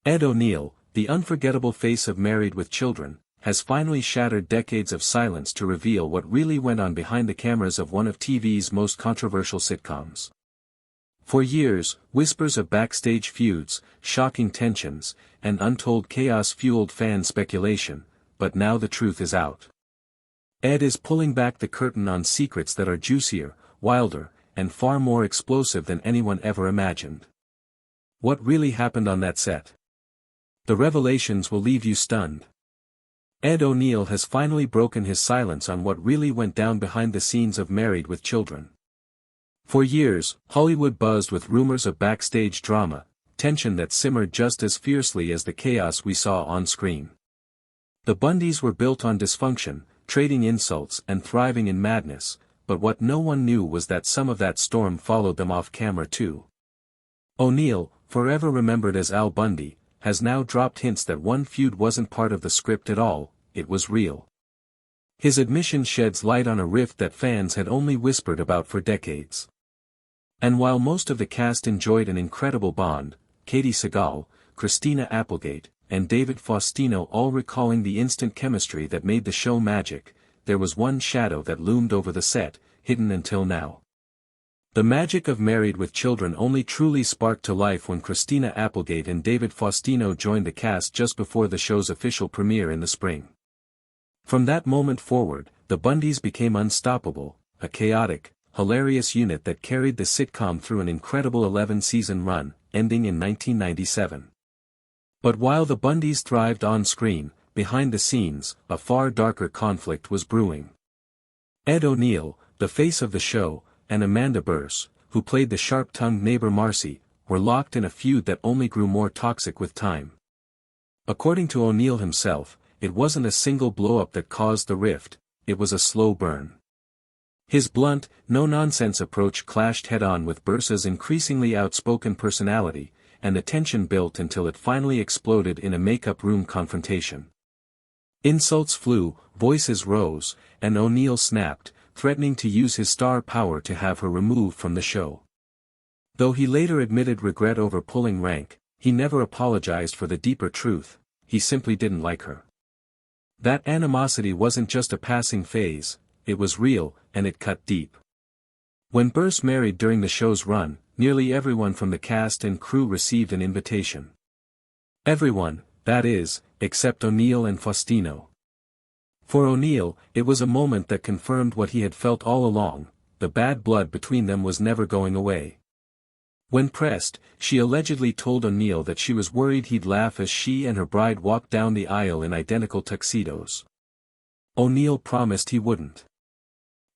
Ed O'Neill, the unforgettable face of Married with Children, has finally shattered decades of silence to reveal what really went on behind the cameras of one of TV's most controversial sitcoms. For years, whispers of backstage feuds, shocking tensions, and untold chaos fueled fan speculation, but now the truth is out. Ed is pulling back the curtain on secrets that are juicier, wilder, and far more explosive than anyone ever imagined. What really happened on that set? The revelations will leave you stunned. Ed O'Neill has finally broken his silence on what really went down behind the scenes of Married with Children. For years, Hollywood buzzed with rumors of backstage drama, tension that simmered just as fiercely as the chaos we saw on screen. The Bundys were built on dysfunction, trading insults and thriving in madness, but what no one knew was that some of that storm followed them off camera too. O'Neill, forever remembered as Al Bundy, has now dropped hints that one feud wasn't part of the script at all, it was real. His admission sheds light on a rift that fans had only whispered about for decades. And while most of the cast enjoyed an incredible bond, Katie Sagal, Christina Applegate, and David Faustino all recalling the instant chemistry that made the show magic, there was one shadow that loomed over the set, hidden until now. The magic of Married with Children only truly sparked to life when Christina Applegate and David Faustino joined the cast just before the show's official premiere in the spring. From that moment forward, the Bundys became unstoppable, a chaotic, hilarious unit that carried the sitcom through an incredible 11-season run, ending in 1997. But while the Bundys thrived on screen, behind the scenes, a far darker conflict was brewing. Ed O'Neill, the face of the show, and Amanda Bearse, who played the sharp-tongued neighbor Marcy, were locked in a feud that only grew more toxic with time. According to O'Neill himself, it wasn't a single blow-up that caused the rift, it was a slow burn. His blunt, no-nonsense approach clashed head-on with Bearse's increasingly outspoken personality, and the tension built until it finally exploded in a makeup room confrontation. Insults flew, voices rose, and O'Neill snapped, threatening to use his star power to have her removed from the show. Though he later admitted regret over pulling rank, he never apologized for the deeper truth, he simply didn't like her. That animosity wasn't just a passing phase, it was real, and it cut deep. When Bearse married during the show's run, nearly everyone from the cast and crew received an invitation. Everyone, that is, except O'Neill and Faustino. For O'Neill, it was a moment that confirmed what he had felt all along, the bad blood between them was never going away. When pressed, she allegedly told O'Neill that she was worried he'd laugh as she and her bride walked down the aisle in identical tuxedos. O'Neill promised he wouldn't.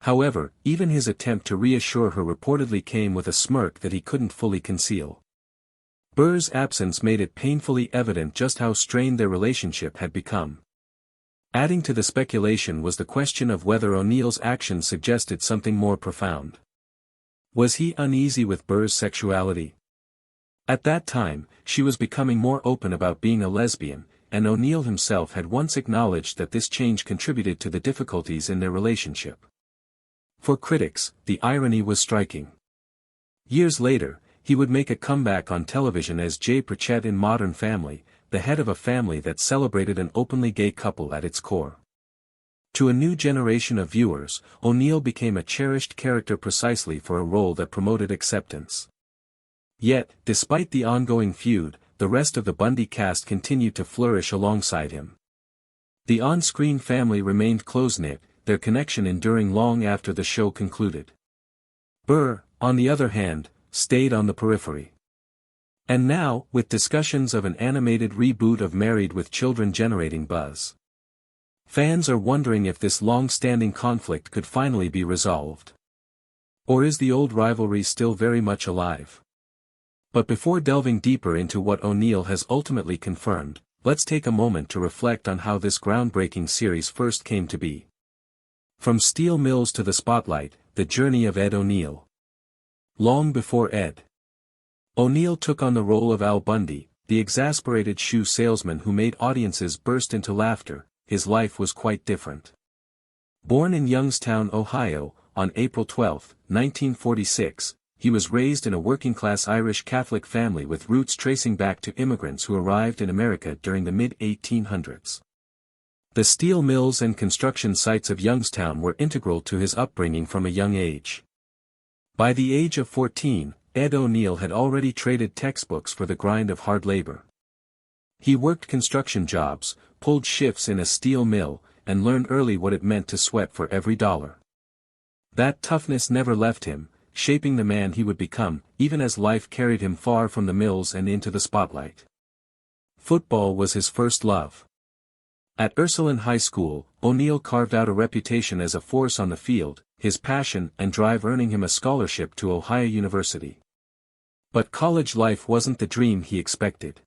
However, even his attempt to reassure her reportedly came with a smirk that he couldn't fully conceal. Bearse's absence made it painfully evident just how strained their relationship had become. Adding to the speculation was the question of whether O'Neill's actions suggested something more profound. Was he uneasy with Bearse's sexuality? At that time, she was becoming more open about being a lesbian, and O'Neill himself had once acknowledged that this change contributed to the difficulties in their relationship. For critics, the irony was striking. Years later, he would make a comeback on television as Jay Pritchett in Modern Family, the head of a family that celebrated an openly gay couple at its core. To a new generation of viewers, O'Neill became a cherished character precisely for a role that promoted acceptance. Yet, despite the ongoing feud, the rest of the Bundy cast continued to flourish alongside him. The on-screen family remained close-knit, their connection enduring long after the show concluded. Burr, on the other hand, stayed on the periphery. And now, with discussions of an animated reboot of Married with Children generating buzz, fans are wondering if this long-standing conflict could finally be resolved. Or is the old rivalry still very much alive? But before delving deeper into what O'Neill has ultimately confirmed, let's take a moment to reflect on how this groundbreaking series first came to be. From steel mills to the spotlight, the journey of Ed O'Neill. Long before Ed O'Neill took on the role of Al Bundy, the exasperated shoe salesman who made audiences burst into laughter, his life was quite different. Born in Youngstown, Ohio, on April 12, 1946, he was raised in a working-class Irish Catholic family with roots tracing back to immigrants who arrived in America during the mid-1800s. The steel mills and construction sites of Youngstown were integral to his upbringing from a young age. By the age of 14, Ed O'Neill had already traded textbooks for the grind of hard labor. He worked construction jobs, pulled shifts in a steel mill, and learned early what it meant to sweat for every dollar. That toughness never left him, shaping the man he would become, even as life carried him far from the mills and into the spotlight. Football was his first love. At Ursuline High School, O'Neill carved out a reputation as a force on the field, his passion and drive earning him a scholarship to Ohio University. But college life wasn't the dream he expected.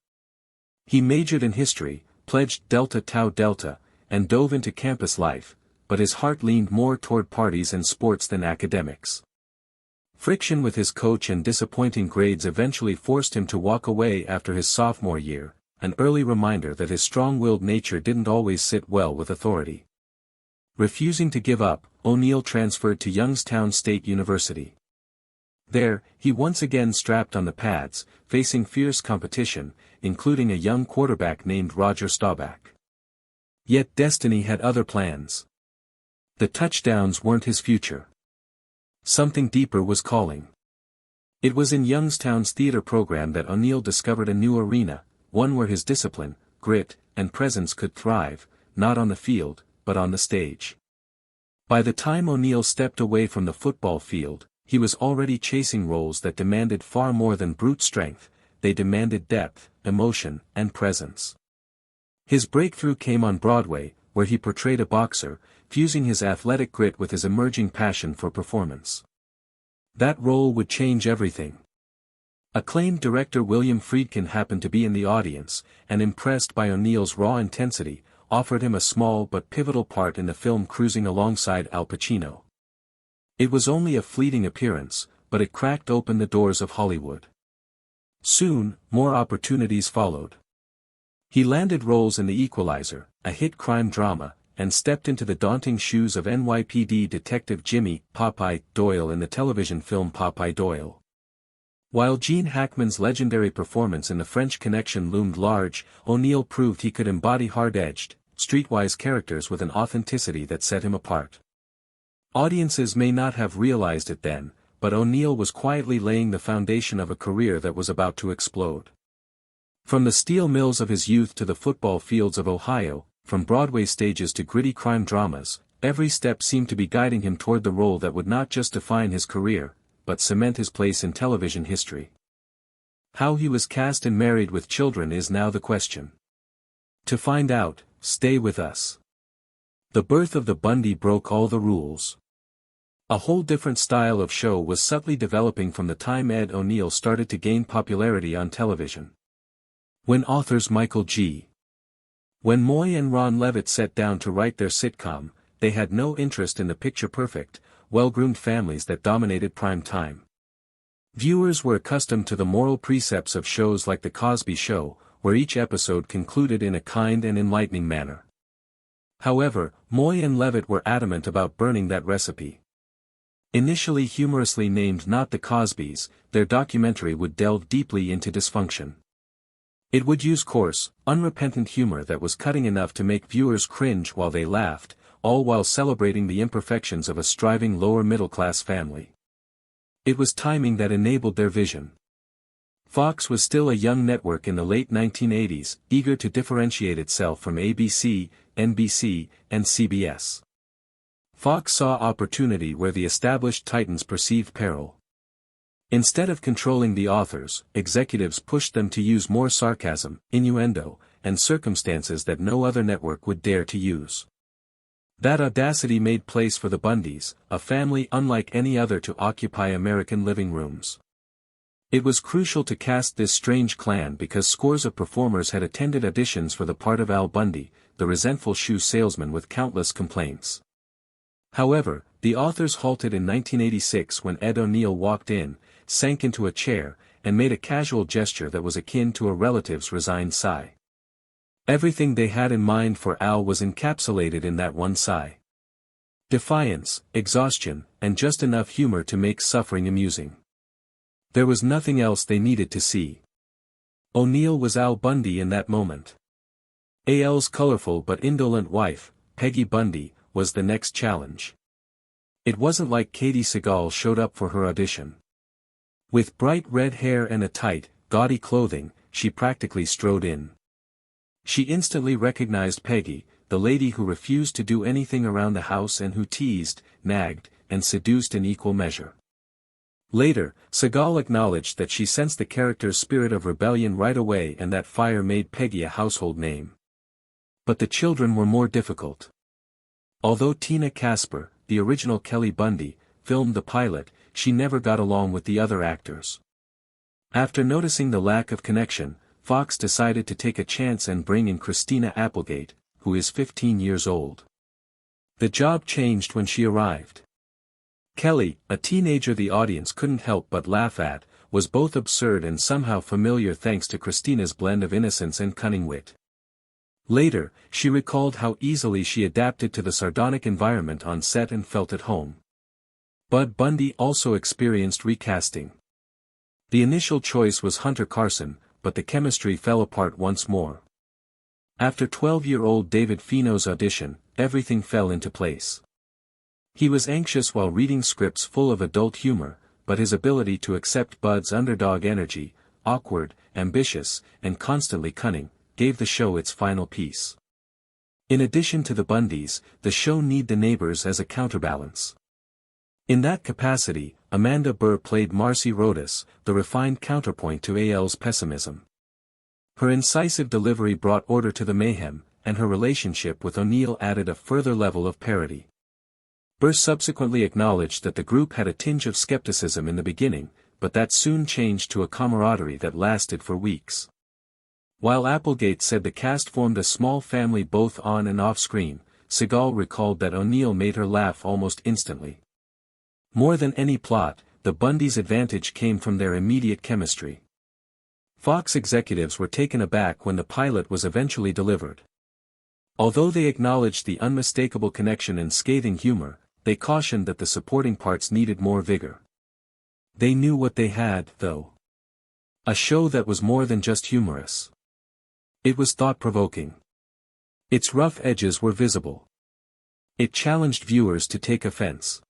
He majored in history, pledged Delta Tau Delta, and dove into campus life, but his heart leaned more toward parties and sports than academics. Friction with his coach and disappointing grades eventually forced him to walk away after his sophomore year, an early reminder that his strong-willed nature didn't always sit well with authority. Refusing to give up, O'Neill transferred to Youngstown State University. There, he once again strapped on the pads, facing fierce competition, including a young quarterback named Roger Staubach. Yet destiny had other plans. The touchdowns weren't his future. Something deeper was calling. It was in Youngstown's theater program that O'Neill discovered a new arena, one where his discipline, grit, and presence could thrive, not on the field, but on the stage. By the time O'Neill stepped away from the football field, he was already chasing roles that demanded far more than brute strength, they demanded depth, emotion, and presence. His breakthrough came on Broadway, where he portrayed a boxer, fusing his athletic grit with his emerging passion for performance. That role would change everything. Acclaimed director William Friedkin happened to be in the audience, and impressed by O'Neill's raw intensity, offered him a small but pivotal part in the film cruising alongside Al Pacino. It was only a fleeting appearance, but it cracked open the doors of Hollywood. Soon, more opportunities followed. He landed roles in The Equalizer, a hit crime drama, and stepped into the daunting shoes of NYPD detective Jimmy "Popeye" Doyle in the television film Popeye Doyle. While Gene Hackman's legendary performance in The French Connection loomed large, O'Neill proved he could embody hard-edged, streetwise characters with an authenticity that set him apart. Audiences may not have realized it then, but O'Neill was quietly laying the foundation of a career that was about to explode. From the steel mills of his youth to the football fields of Ohio, from Broadway stages to gritty crime dramas, every step seemed to be guiding him toward the role that would not just define his career, but cement his place in television history. How he was cast in Married with Children is now the question. To find out, stay with us. The birth of the Bundy broke all the rules. A whole different style of show was subtly developing from the time Ed O'Neill started to gain popularity on television. When authors Michael G. When Moy and Ron Levitt sat down to write their sitcom, they had no interest in the picture-perfect, well-groomed families that dominated prime time. Viewers were accustomed to the moral precepts of shows like The Cosby Show, where each episode concluded in a kind and enlightening manner. However, Moy and Levitt were adamant about burning that recipe. Initially humorously named Not the Cosbys, their documentary would delve deeply into dysfunction. It would use coarse, unrepentant humor that was cutting enough to make viewers cringe while they laughed, all while celebrating the imperfections of a striving lower-middle-class family. It was timing that enabled their vision. Fox was still a young network in the late 1980s, eager to differentiate itself from ABC, NBC, and CBS. Fox saw opportunity where the established titans perceived peril. Instead of controlling the authors, executives pushed them to use more sarcasm, innuendo, and circumstances that no other network would dare to use. That audacity made place for the Bundys, a family unlike any other to occupy American living rooms. It was crucial to cast this strange clan because scores of performers had attended auditions for the part of Al Bundy, the resentful shoe salesman with countless complaints. However, the authors halted in 1986 when Ed O'Neill walked in, sank into a chair, and made a casual gesture that was akin to a relative's resigned sigh. Everything they had in mind for Al was encapsulated in that one sigh. Defiance, exhaustion, and just enough humor to make suffering amusing. There was nothing else they needed to see. O'Neill was Al Bundy in that moment. Al's colorful but indolent wife, Peggy Bundy, was the next challenge. It wasn't like Katie Sagal showed up for her audition. With bright red hair and a tight, gaudy clothing, she practically strode in. She instantly recognized Peggy, the lady who refused to do anything around the house and who teased, nagged, and seduced in equal measure. Later, Sagal acknowledged that she sensed the character's spirit of rebellion right away and that fire made Peggy a household name. But the children were more difficult. Although Tina Casper, the original Kelly Bundy, filmed the pilot, she never got along with the other actors. After noticing the lack of connection, Fox decided to take a chance and bring in Christina Applegate, who is 15 years old. The job changed when she arrived. Kelly, a teenager the audience couldn't help but laugh at, was both absurd and somehow familiar thanks to Christina's blend of innocence and cunning wit. Later, she recalled how easily she adapted to the sardonic environment on set and felt at home. Bud Bundy also experienced recasting. The initial choice was Hunter Carson, but the chemistry fell apart once more. After 12-year-old David Fino's audition, everything fell into place. He was anxious while reading scripts full of adult humor, but his ability to accept Bud's underdog energy, awkward, ambitious, and constantly cunning, gave the show its final piece. In addition to the Bundys, the show needed the neighbors as a counterbalance. In that capacity, Amanda Burr played Marcy Rodas, the refined counterpoint to Al's pessimism. Her incisive delivery brought order to the mayhem, and her relationship with O'Neill added a further level of parody. Burr subsequently acknowledged that the group had a tinge of skepticism in the beginning, but that soon changed to a camaraderie that lasted for weeks. While Applegate said the cast formed a small family both on and off screen, Sagal recalled that O'Neill made her laugh almost instantly. More than any plot, the Bundys' advantage came from their immediate chemistry. Fox executives were taken aback when the pilot was eventually delivered. Although they acknowledged the unmistakable connection and scathing humor, they cautioned that the supporting parts needed more vigor. They knew what they had, though. A show that was more than just humorous. It was thought-provoking. Its rough edges were visible. It challenged viewers to take offense.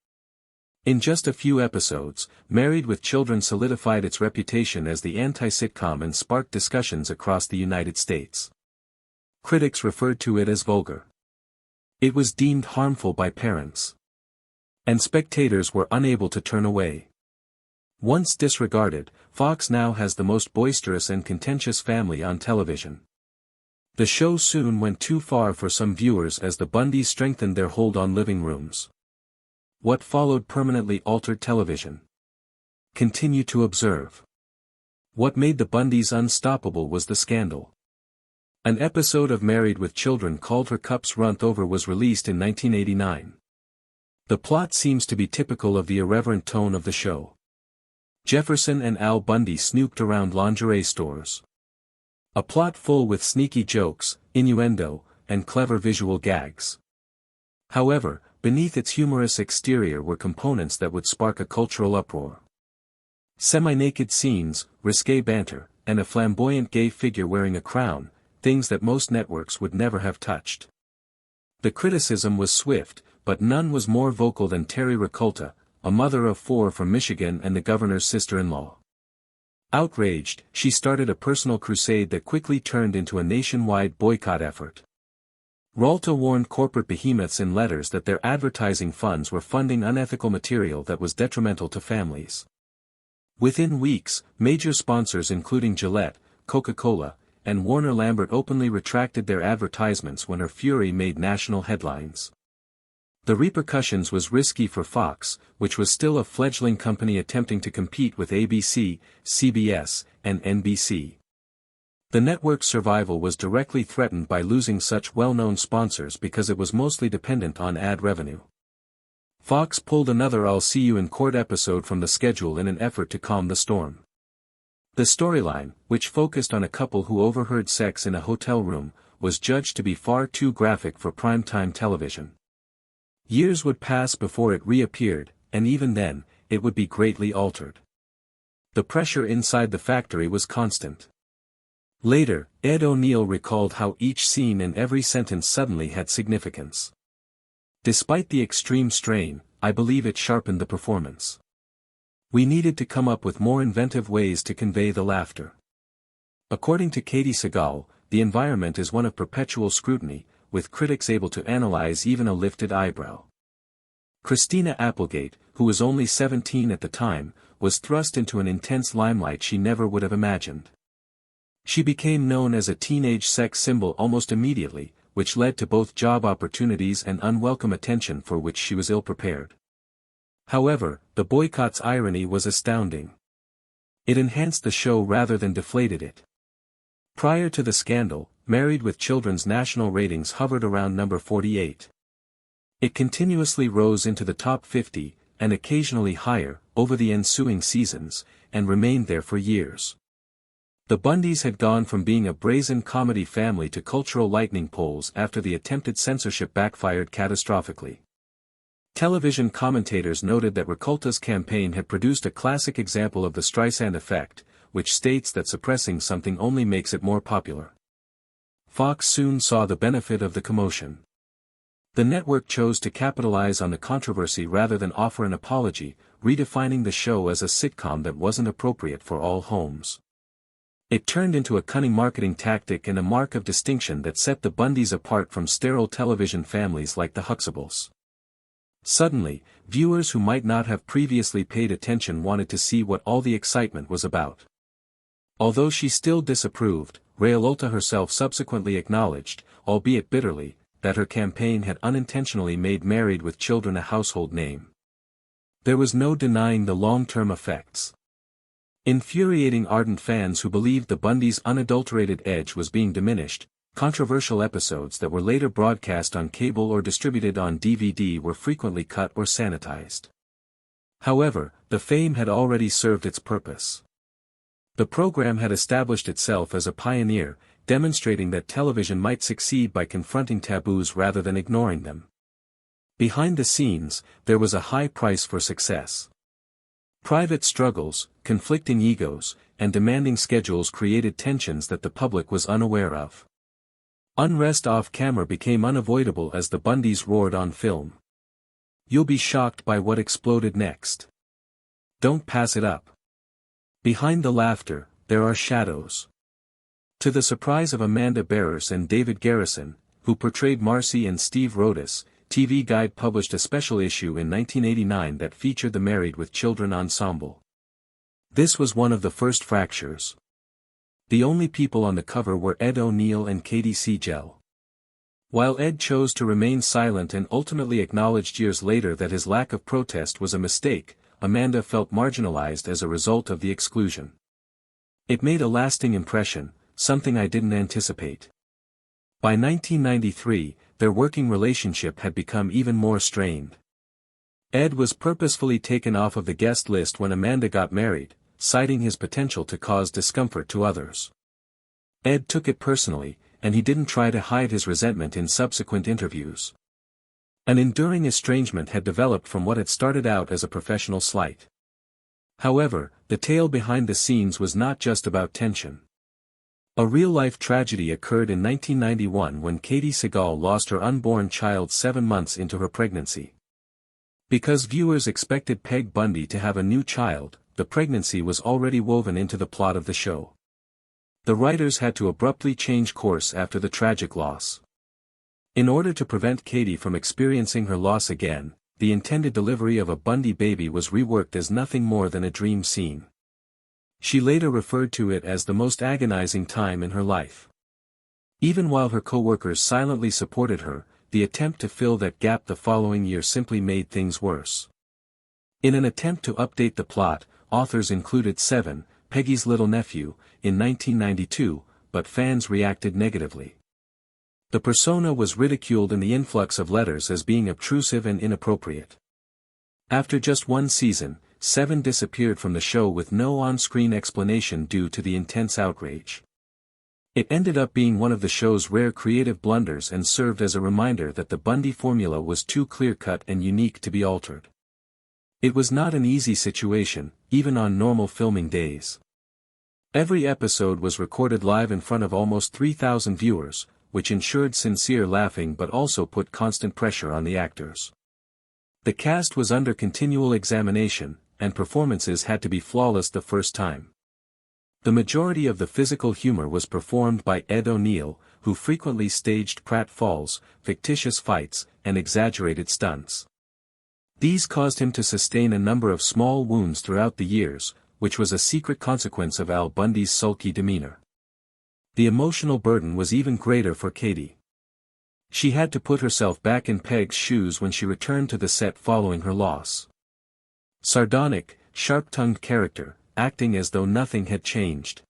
In just a few episodes, Married with Children solidified its reputation as the anti-sitcom and sparked discussions across the United States. Critics referred to it as vulgar. It was deemed harmful by parents. And spectators were unable to turn away. Once disregarded, Fox now has the most boisterous and contentious family on television. The show soon went too far for some viewers as the Bundys strengthened their hold on living rooms. What followed permanently altered television. Continue to observe. What made the Bundys unstoppable was the scandal. An episode of Married with Children called Her Cup's Runneth Over was released in 1989. The plot seems to be typical of the irreverent tone of the show. Jefferson and Al Bundy snooped around lingerie stores. A plot full with sneaky jokes, innuendo, and clever visual gags. However, beneath its humorous exterior were components that would spark a cultural uproar. Semi-naked scenes, risque banter, and a flamboyant gay figure wearing a crown, things that most networks would never have touched. The criticism was swift, but none was more vocal than Terry Recolta, a mother of 4 from Michigan and the governor's sister-in-law. Outraged, she started a personal crusade that quickly turned into a nationwide boycott effort. Ralta warned corporate behemoths in letters that their advertising funds were funding unethical material that was detrimental to families. Within weeks, major sponsors including Gillette, Coca-Cola, and Warner Lambert openly retracted their advertisements when her fury made national headlines. The repercussions was risky for Fox, which was still a fledgling company attempting to compete with ABC, CBS, and NBC. The network's survival was directly threatened by losing such well-known sponsors because it was mostly dependent on ad revenue. Fox pulled another I'll See You in Court episode from the schedule in an effort to calm the storm. The storyline, which focused on a couple who overheard sex in a hotel room, was judged to be far too graphic for primetime television. Years would pass before it reappeared, and even then, it would be greatly altered. The pressure inside the factory was constant. Later, Ed O'Neill recalled how each scene and every sentence suddenly had significance. Despite the extreme strain, I believe it sharpened the performance. We needed to come up with more inventive ways to convey the laughter. According to Katey Sagal, the environment is one of perpetual scrutiny, with critics able to analyze even a lifted eyebrow. Christina Applegate, who was only 17 at the time, was thrust into an intense limelight she never would have imagined. She became known as a teenage sex symbol almost immediately, which led to both job opportunities and unwelcome attention for which she was ill-prepared. However, the boycott's irony was astounding. It enhanced the show rather than deflated it. Prior to the scandal, Married with Children's national ratings hovered around number 48. It continuously rose into the top 50, and occasionally higher, over the ensuing seasons, and remained there for years. The Bundys had gone from being a brazen comedy family to cultural lightning poles after the attempted censorship backfired catastrophically. Television commentators noted that Ricolta's campaign had produced a classic example of the Streisand effect, which states that suppressing something only makes it more popular. Fox soon saw the benefit of the commotion. The network chose to capitalize on the controversy rather than offer an apology, redefining the show as a sitcom that wasn't appropriate for all homes. It turned into a cunning marketing tactic and a mark of distinction that set the Bundys apart from sterile television families like the Huxtables. Suddenly, viewers who might not have previously paid attention wanted to see what all the excitement was about. Although she still disapproved, Ricolta herself subsequently acknowledged, albeit bitterly, that her campaign had unintentionally made Married with Children a household name. There was no denying the long-term effects. Infuriating ardent fans who believed the Bundys' unadulterated edge was being diminished, controversial episodes that were later broadcast on cable or distributed on DVD were frequently cut or sanitized. However, the fame had already served its purpose. The program had established itself as a pioneer, demonstrating that television might succeed by confronting taboos rather than ignoring them. Behind the scenes, there was a high price for success. Private struggles, conflicting egos, and demanding schedules created tensions that the public was unaware of. Unrest off-camera became unavoidable as the Bundys roared on film. You'll be shocked by what exploded next. Don't pass it up. Behind the laughter, there are shadows. To the surprise of Amanda Barrers and David Garrison, who portrayed Marcy and Steve Rodas, TV Guide published a special issue in 1989 that featured the Married with Children ensemble. This was one of the first fractures. The only people on the cover were Ed O'Neill and Katey Sagal. While Ed chose to remain silent and ultimately acknowledged years later that his lack of protest was a mistake, Amanda felt marginalized as a result of the exclusion. It made a lasting impression, something I didn't anticipate. By 1993, their working relationship had become even more strained. Ed was purposefully taken off of the guest list when Amanda got married, citing his potential to cause discomfort to others. Ed took it personally, and he didn't try to hide his resentment in subsequent interviews. An enduring estrangement had developed from what had started out as a professional slight. However, the tale behind the scenes was not just about tension. A real-life tragedy occurred in 1991 when Katey Sagal lost her unborn child 7 months into her pregnancy. Because viewers expected Peg Bundy to have a new child, the pregnancy was already woven into the plot of the show. The writers had to abruptly change course after the tragic loss. In order to prevent Katey from experiencing her loss again, the intended delivery of a Bundy baby was reworked as nothing more than a dream scene. She later referred to it as the most agonizing time in her life. Even while her co-workers silently supported her, the attempt to fill that gap the following year simply made things worse. In an attempt to update the plot, authors included Seven, Peggy's little nephew, in 1992, but fans reacted negatively. The persona was ridiculed in the influx of letters as being obtrusive and inappropriate. After just one season, Seven disappeared from the show with no on-screen explanation due to the intense outrage. It ended up being one of the show's rare creative blunders and served as a reminder that the Bundy formula was too clear-cut and unique to be altered. It was not an easy situation, even on normal filming days. Every episode was recorded live in front of almost 3,000 viewers, which ensured sincere laughing but also put constant pressure on the actors. The cast was under continual examination, and performances had to be flawless the first time. The majority of the physical humor was performed by Ed O'Neill, who frequently staged pratfalls, fictitious fights, and exaggerated stunts. These caused him to sustain a number of small wounds throughout the years, which was a secret consequence of Al Bundy's sulky demeanor. The emotional burden was even greater for Katie. She had to put herself back in Peg's shoes when she returned to the set following her loss. Sardonic, sharp-tongued character, acting as though nothing had changed.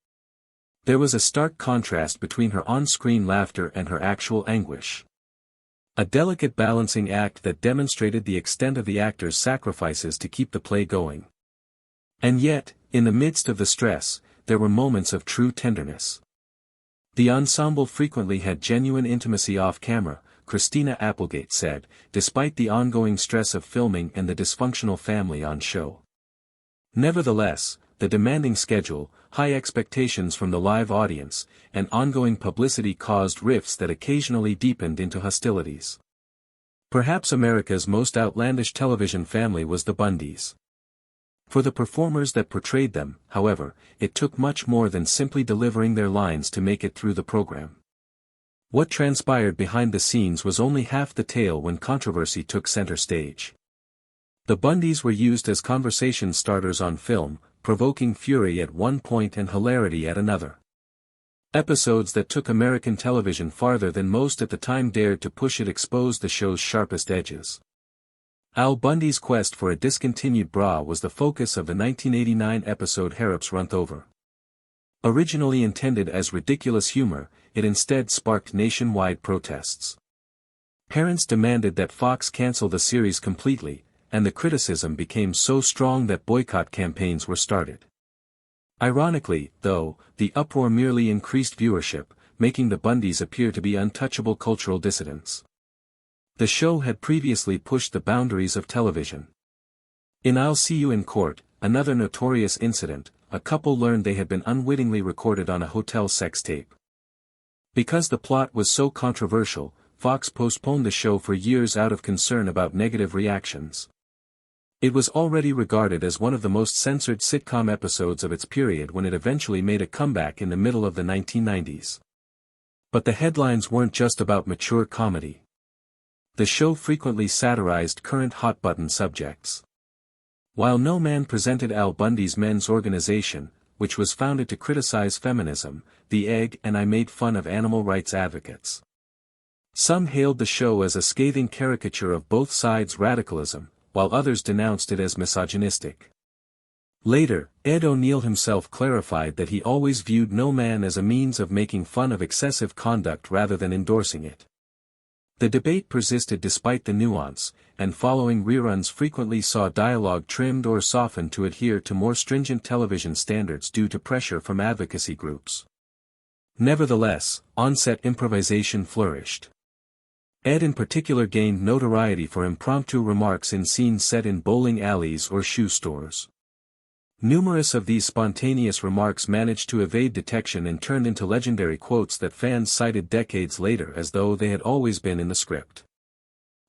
There was a stark contrast between her on-screen laughter and her actual anguish. A delicate balancing act that demonstrated the extent of the actor's sacrifices to keep the play going. And yet, in the midst of the stress, there were moments of true tenderness. The ensemble frequently had genuine intimacy off-camera, Christina Applegate said, despite the ongoing stress of filming and the dysfunctional family on show. Nevertheless, the demanding schedule, high expectations from the live audience, and ongoing publicity caused rifts that occasionally deepened into hostilities. Perhaps America's most outlandish television family was the Bundys. For the performers that portrayed them, however, it took much more than simply delivering their lines to make it through the program. What transpired behind the scenes was only half the tale when controversy took center stage. The Bundys were used as conversation starters on film, provoking fury at one point and hilarity at another. Episodes that took American television farther than most at the time dared to push it exposed the show's sharpest edges. Al Bundy's quest for a discontinued bra was the focus of the 1989 episode Harrop's Runt Over. Originally intended as ridiculous humor, it instead sparked nationwide protests. Parents demanded that Fox cancel the series completely, and the criticism became so strong that boycott campaigns were started. Ironically, though, the uproar merely increased viewership, making the Bundys appear to be untouchable cultural dissidents. The show had previously pushed the boundaries of television. In I'll See You in Court, another notorious incident, a couple learned they had been unwittingly recorded on a hotel sex tape. Because the plot was so controversial, Fox postponed the show for years out of concern about negative reactions. It was already regarded as one of the most censored sitcom episodes of its period when it eventually made a comeback in the middle of the 1990s. But the headlines weren't just about mature comedy. The show frequently satirized current hot-button subjects. While no man presented Al Bundy's men's organization, which was founded to criticize feminism, The Egg and I made fun of animal rights advocates. Some hailed the show as a scathing caricature of both sides' radicalism, while others denounced it as misogynistic. Later, Ed O'Neill himself clarified that he always viewed No Man as a means of making fun of excessive conduct rather than endorsing it. The debate persisted despite the nuance, and following reruns frequently saw dialogue trimmed or softened to adhere to more stringent television standards due to pressure from advocacy groups. Nevertheless, on-set improvisation flourished. Ed in particular gained notoriety for impromptu remarks in scenes set in bowling alleys or shoe stores. Numerous of these spontaneous remarks managed to evade detection and turned into legendary quotes that fans cited decades later as though they had always been in the script.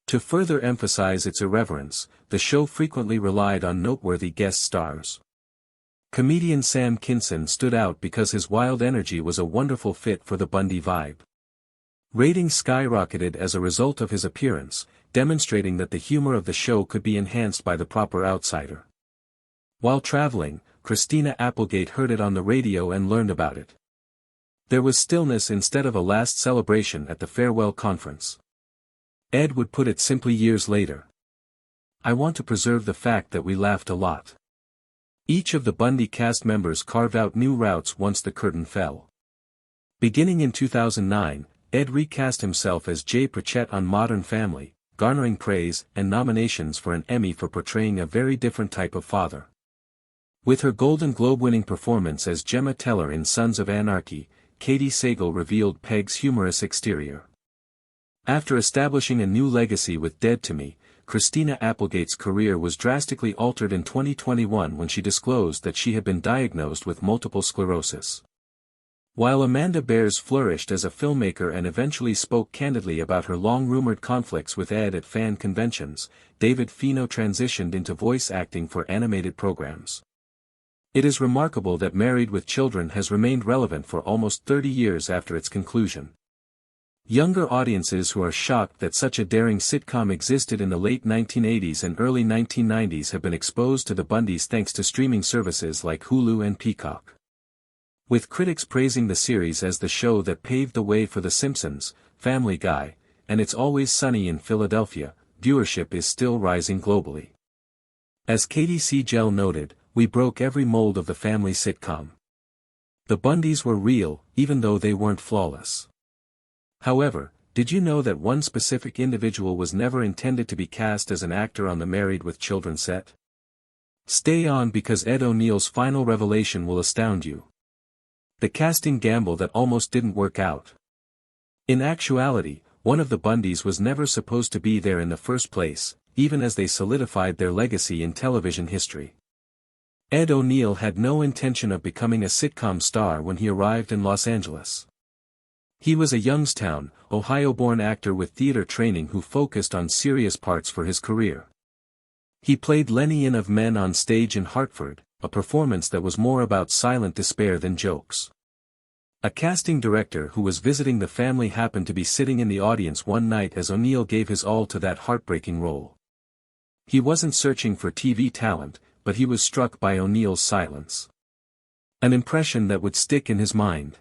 To further emphasize its irreverence, the show frequently relied on noteworthy guest stars. Comedian Sam Kinison stood out because his wild energy was a wonderful fit for the Bundy vibe. Ratings skyrocketed as a result of his appearance, demonstrating that the humor of the show could be enhanced by the proper outsider. While traveling, Christina Applegate heard it on the radio and learned about it. There was stillness instead of a last celebration at the farewell conference. Ed would put it simply years later. I want to preserve the fact that we laughed a lot. Each of the Bundy cast members carved out new routes once the curtain fell. Beginning in 2009, Ed recast himself as Jay Pritchett on Modern Family, garnering praise and nominations for an Emmy for portraying a very different type of father. With her Golden Globe-winning performance as Gemma Teller in Sons of Anarchy, Katie Sagal revealed Peg's humorous exterior. After establishing a new legacy with Dead to Me, Christina Applegate's career was drastically altered in 2021 when she disclosed that she had been diagnosed with multiple sclerosis. While Amanda Bears flourished as a filmmaker and eventually spoke candidly about her long-rumored conflicts with Ed at fan conventions, David Fino transitioned into voice acting for animated programs. It is remarkable that Married with Children has remained relevant for almost 30 years after its conclusion. Younger audiences who are shocked that such a daring sitcom existed in the late 1980s and early 1990s have been exposed to the Bundys thanks to streaming services like Hulu and Peacock. With critics praising the series as the show that paved the way for The Simpsons, Family Guy, and It's Always Sunny in Philadelphia, viewership is still rising globally. As Katie Siegel noted, "We broke every mold of the family sitcom. The Bundys were real, even though they weren't flawless." However, did you know that one specific individual was never intended to be cast as an actor on the Married with Children set? Stay on because Ed O'Neill's final revelation will astound you. The casting gamble that almost didn't work out. In actuality, one of the Bundys was never supposed to be there in the first place, even as they solidified their legacy in television history. Ed O'Neill had no intention of becoming a sitcom star when he arrived in Los Angeles. He was a Youngstown, Ohio-born actor with theater training who focused on serious parts for his career. He played Lenny in Of Men on stage in Hartford, a performance that was more about silent despair than jokes. A casting director who was visiting the family happened to be sitting in the audience one night as O'Neill gave his all to that heartbreaking role. He wasn't searching for TV talent, but he was struck by O'Neill's silence. An impression that would stick in his mind.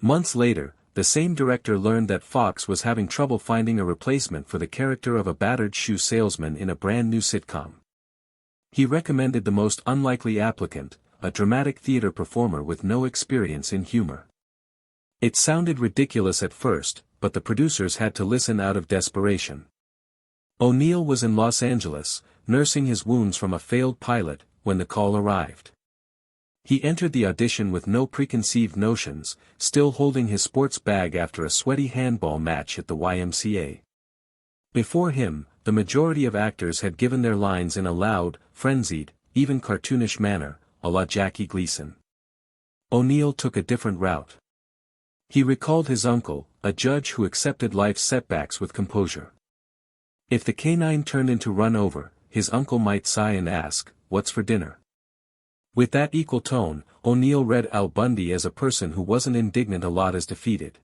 Months later, the same director learned that Fox was having trouble finding a replacement for the character of a battered shoe salesman in a brand new sitcom. He recommended the most unlikely applicant, a dramatic theater performer with no experience in humor. It sounded ridiculous at first, but the producers had to listen out of desperation. O'Neill was in Los Angeles, nursing his wounds from a failed pilot, when the call arrived. He entered the audition with no preconceived notions, still holding his sports bag after a sweaty handball match at the YMCA. Before him, the majority of actors had given their lines in a loud, frenzied, even cartoonish manner, a la Jackie Gleason. O'Neill took a different route. He recalled his uncle, a judge who accepted life's setbacks with composure. If the canine turned into Run Over, his uncle might sigh and ask, "What's for dinner?" With that equal tone, O'Neill read Al Bundy as a person who wasn't indignant a lot as defeated.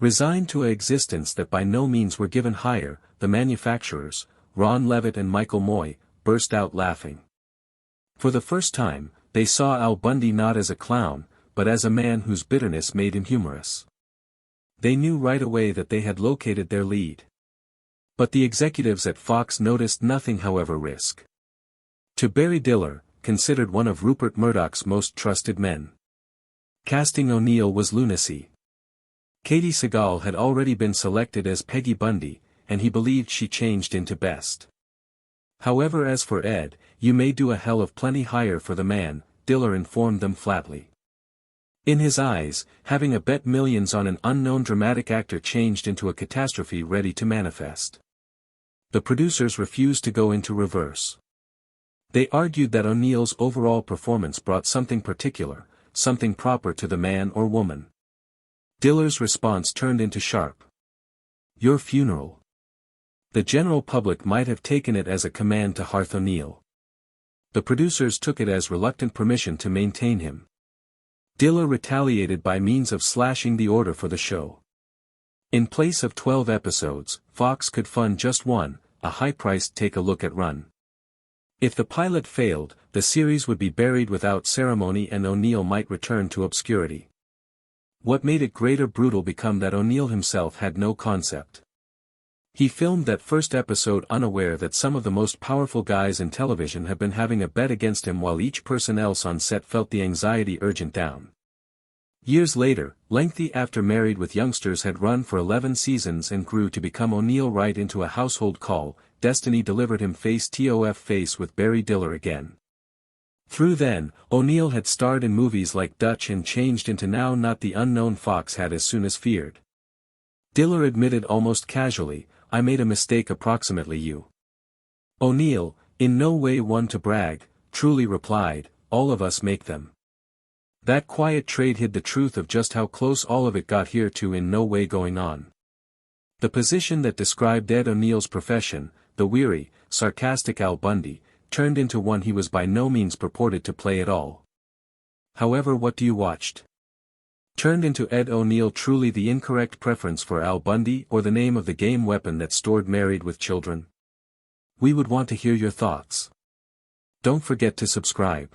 Resigned to an existence that by no means were given higher, the manufacturers, Ron Levitt and Michael Moy, burst out laughing. For the first time, they saw Al Bundy not as a clown, but as a man whose bitterness made him humorous. They knew right away that they had located their lead. But the executives at Fox noticed nothing however risk. To Barry Diller, considered one of Rupert Murdoch's most trusted men, casting O'Neill was lunacy. Katie Siegel had already been selected as Peggy Bundy, and he believed she changed into Best. However, as for Ed, "You may do a hell of plenty higher for the man," Diller informed them flatly. In his eyes, having a bet millions on an unknown dramatic actor changed into a catastrophe ready to manifest. The producers refused to go into reverse. They argued that O'Neill's overall performance brought something particular, something proper to the man or woman. Diller's response turned into sharp, "Your funeral." The general public might have taken it as a command to hearth O'Neill. The producers took it as reluctant permission to maintain him. Diller retaliated by means of slashing the order for the show. In place of 12 episodes, Fox could fund just one, a high-priced Take a Look at run. If the pilot failed, the series would be buried without ceremony and O'Neill might return to obscurity. What made it great or brutal became that O'Neill himself had no concept. He filmed that first episode unaware that some of the most powerful guys in television had been having a bet against him while each person else on set felt the anxiety urgent down. Years later, lengthy after Married with Youngsters had run for 11 seasons and grew to become O'Neill right into a household call, destiny delivered him face-to-face with Barry Diller again. Through then, O'Neill had starred in movies like Dutch and changed into now not the unknown Fox had as soon as feared. Diller admitted almost casually, "I made a mistake approximately you." O'Neill, in no way one to brag, truly replied, all of us make them. That quiet trade hid the truth of just how close all of it got here to in no way going on. The position that described Ed O'Neill's profession, the weary, sarcastic Al Bundy, turned into one he was by no means purported to play at all. However, what you watched turned into Ed O'Neill truly the incorrect preference for Al Bundy or the name of the game weapon that stored Married with Children? We would want to hear your thoughts. Don't forget to subscribe.